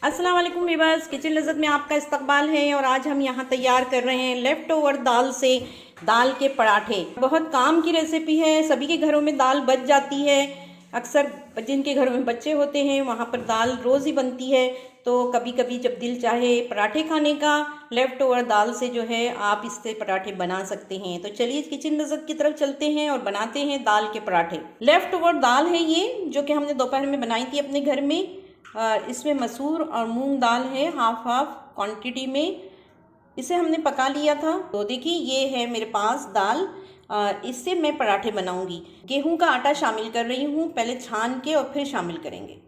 अस्सलाम वालेकुम viewers, kitchen लज़्ज़त में आपका इस्तकबाल है। और आज हम यहाँ तैयार कर रहे हैं लेफ़्ट ओवर दाल से दाल के पराठे। बहुत काम की रेसिपी है, सभी के घरों में दाल बच जाती है। अक्सर जिनके घरों में बच्चे होते हैं वहाँ पर दाल रोज़ ही बनती है, तो कभी कभी जब दिल चाहे पराठे खाने का, लेफ़्ट ओवर दाल से जो है आप इससे पराठे बना सकते हैं। तो चलिए किचन लज़्ज़त की तरफ चलते हैं और बनाते हैं दाल के पराठे। लेफ़्ट ओवर दाल है ये, जो कि हमने दोपहर में बनाई थी अपने घर में। इसमें मसूर और मूंग दाल है हाफ हाफ क्वांटिटी में। इसे हमने पका लिया था। तो देखिए ये है मेरे पास दाल। इससे मैं पराठे बनाऊंगी। गेहूं का आटा शामिल कर रही हूँ, पहले छान के और फिर शामिल करेंगे।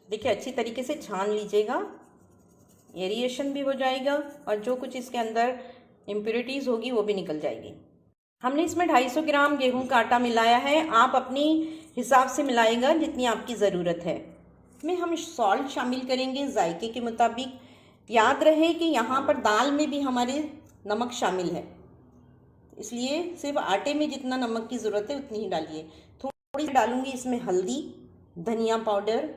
देखिए अच्छी तरीके से छान लीजिएगा, एरिएशन भी हो जाएगा और जो कुछ इसके अंदर इम्प्योरिटीज़ होगी वो भी निकल जाएगी। हमने इसमें 250 ग्राम गेहूं का आटा मिलाया है। आप अपनी हिसाब से मिलाएगा जितनी आपकी ज़रूरत है। इसमें हम सॉल्ट शामिल करेंगे जायके के मुताबिक। याद रहे कि यहाँ पर दाल में भी हमारे नमक शामिल है, इसलिए सिर्फ आटे में जितना नमक की ज़रूरत है उतनी ही डालिए। थोड़ी डालूंगी इसमें हल्दी, धनिया पाउडर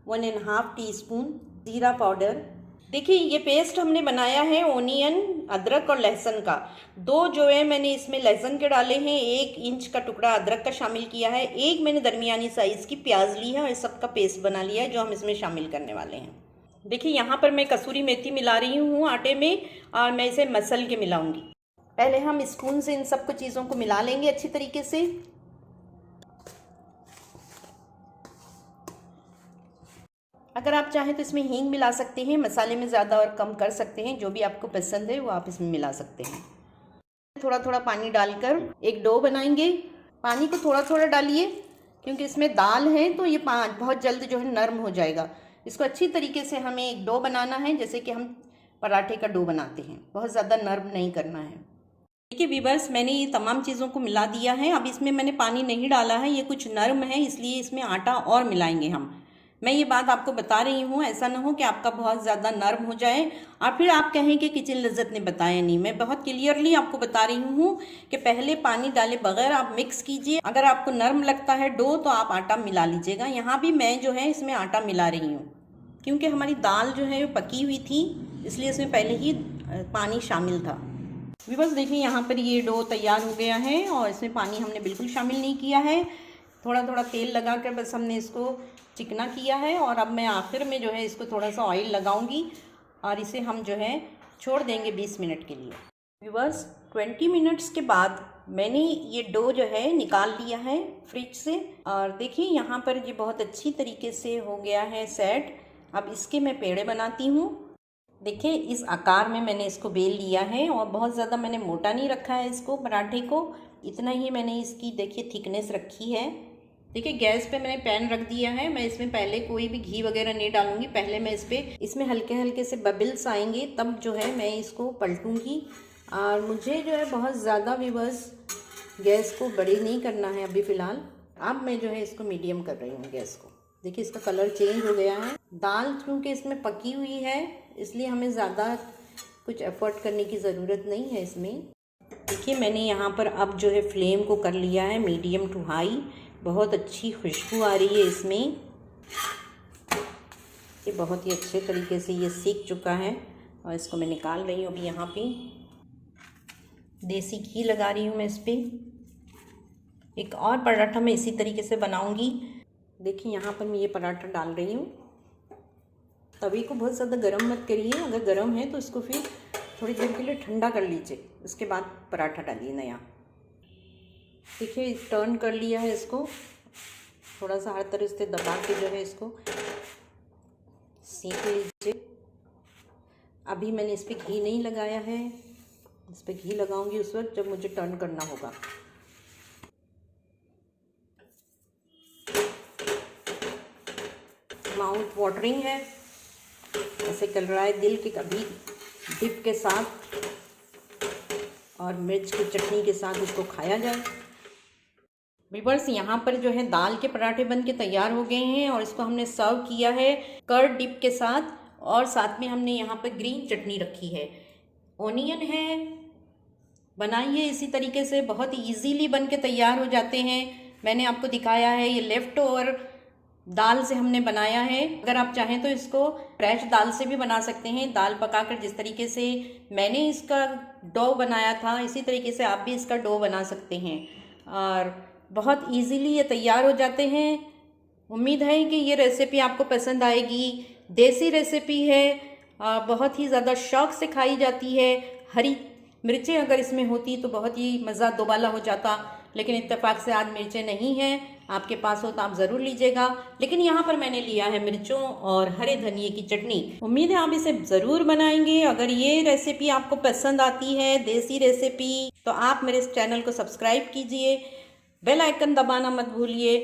1.5 टीस्पून, जीरा पाउडर। देखिए ये पेस्ट हमने बनाया है ओनियन, अदरक और लहसुन का। दो जो है मैंने इसमें लहसुन के डाले हैं, 1 इंच का टुकड़ा अदरक का शामिल किया है, एक मैंने दरमियानी साइज़ की प्याज ली है और इस सब का पेस्ट बना लिया है जो हम इसमें शामिल करने वाले हैं। देखिए यहाँ पर मैं कसूरी मेथी मिला रही हूँ आटे में और मैं इसे मसल के मिलाऊंगी। पहले हम स्पून से इन सब चीज़ों को मिला लेंगे अच्छी तरीके से। अगर आप चाहें तो इसमें हींग मिला सकते हैं, मसाले में ज़्यादा और कम कर सकते हैं, जो भी आपको पसंद है वो आप इसमें मिला सकते हैं। थोड़ा थोड़ा पानी डालकर एक डो बनाएंगे। पानी को थोड़ा थोड़ा डालिए क्योंकि इसमें दाल है तो ये बहुत जल्द जो है नरम हो जाएगा। इसको अच्छी तरीके से हमें एक डो बनाना है, जैसे कि हम पराठे का डो बनाते हैं। बहुत ज़्यादा नरम नहीं करना है। देखिए वीवर्स, मैंने ये तमाम चीज़ों को मिला दिया है। अब इसमें मैंने पानी नहीं डाला है, ये कुछ नरम है इसलिए इसमें आटा और मिलाएंगे हम। मैं ये बात आपको बता रही हूँ, ऐसा ना हो कि आपका बहुत ज़्यादा नरम हो जाए और फिर आप कहें कि किचन लज़्ज़त ने बताया नहीं। मैं बहुत क्लियरली आपको बता रही हूँ कि पहले पानी डाले बगैर आप मिक्स कीजिए। अगर आपको नरम लगता है डो तो आप आटा मिला लीजिएगा। यहाँ भी मैं जो है इसमें आटा मिला रही हूँ क्योंकि हमारी दाल जो है वो पकी हुई थी, इसलिए इसमें पहले ही पानी शामिल था। बस देखिए यहाँ पर ये डो तैयार हो गया है और इसमें पानी हमने बिल्कुल शामिल नहीं किया है। थोड़ा थोड़ा तेल लगा कर बस हमने इसको चिकना किया है। और अब मैं आखिर में जो है इसको थोड़ा सा ऑयल लगाऊंगी और इसे हम जो है छोड़ देंगे 20 मिनट के लिए। व्यूअर्स 20 मिनट्स के बाद मैंने ये डो जो है निकाल लिया है फ्रिज से। और देखिए यहाँ पर ये बहुत अच्छी तरीके से हो गया है सेट। अब इसके मैं पेड़े बनाती हूँ। देखिए इस आकार में मैंने इसको बेल लिया है और बहुत ज़्यादा मैंने मोटा नहीं रखा है इसको, पराठे को इतना ही मैंने इसकी देखिए थिकनेस रखी है। देखिए गैस पे मैंने पैन रख दिया है। मैं इसमें पहले कोई भी घी वगैरह नहीं डालूंगी। पहले मैं इसमें हल्के हल्के से बबल्स आएंगे तब जो है मैं इसको पलटूंगी। और मुझे जो है बहुत ज़्यादा भी बस गैस को बड़ी नहीं करना है अभी फ़िलहाल। अब मैं जो है इसको मीडियम कर रही हूँ गैस को। देखिए इसका कलर चेंज हो गया है। दाल क्योंकि इसमें पकी हुई है इसलिए हमें ज़्यादा कुछ एफर्ट करने की ज़रूरत नहीं है इसमें। देखिए मैंने यहाँ पर अब जो है फ्लेम को कर लिया है मीडियम टू हाई। बहुत अच्छी खुशबू आ रही है इसमें। ये बहुत ही अच्छे तरीके से ये सीख चुका है और इसको मैं निकाल रही हूँ अभी। यहाँ पे देसी घी लगा रही हूँ मैं इस पर। एक और पराठा मैं इसी तरीके से बनाऊँगी। देखिए यहाँ पर मैं ये पराठा डाल रही हूँ। तवे को बहुत ज़्यादा गर्म मत करिए, अगर गर्म है तो इसको फिर थोड़ी देर के लिए ठंडा कर लीजिए, उसके बाद पराठा डालिए नया। देखिए टर्न कर लिया है इसको, थोड़ा सा हर तरह से दबा के जो है इसको सेक लीजिए। अभी मैंने इस पर घी नहीं लगाया है, इस पर घी लगाऊंगी उस वक्त जब मुझे टर्न करना होगा। माउथ वाटरिंग है, ऐसे कर रहा है दिल के कभी डिप के साथ और मिर्च की चटनी के साथ इसको खाया जाए। व्यूअर्स यहाँ पर जो है दाल के पराठे बन के तैयार हो गए हैं और इसको हमने सर्व किया है कर्ड डिप के साथ। और साथ में हमने यहाँ पर ग्रीन चटनी रखी है, ओनियन है। बनाइए इसी तरीके से, बहुत इजीली बन के तैयार हो जाते हैं। मैंने आपको दिखाया है ये लेफ़्ट ओवर दाल से हमने बनाया है। अगर आप चाहें तो इसको फ्रेश दाल से भी बना सकते हैं। दाल पकाकर जिस तरीके से मैंने इसका डो बनाया था, इसी तरीके से आप भी इसका डो बना सकते हैं और बहुत इजीली ये तैयार हो जाते हैं। उम्मीद है कि ये रेसिपी आपको पसंद आएगी। देसी रेसिपी है, बहुत ही ज़्यादा शौक़ से खाई जाती है। हरी मिर्चें अगर इसमें होती तो बहुत ही मज़ा दोबाला हो जाता, लेकिन इत्तेफाक से आज मिर्चें नहीं हैं। आपके पास हो तो आप ज़रूर लीजिएगा, लेकिन यहाँ पर मैंने लिया है मिर्चों और हरे धनिए की चटनी। उम्मीद है आप इसे ज़रूर बनाएंगे। अगर ये रेसिपी आपको पसंद आती है, देसी रेसिपी, तो आप मेरे इस चैनल को सब्सक्राइब कीजिए, बेल आइकन दबाना मत भूलिए।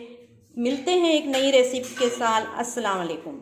मिलते हैं एक नई रेसिपी के साथ। अस्सलाम वालेकुम।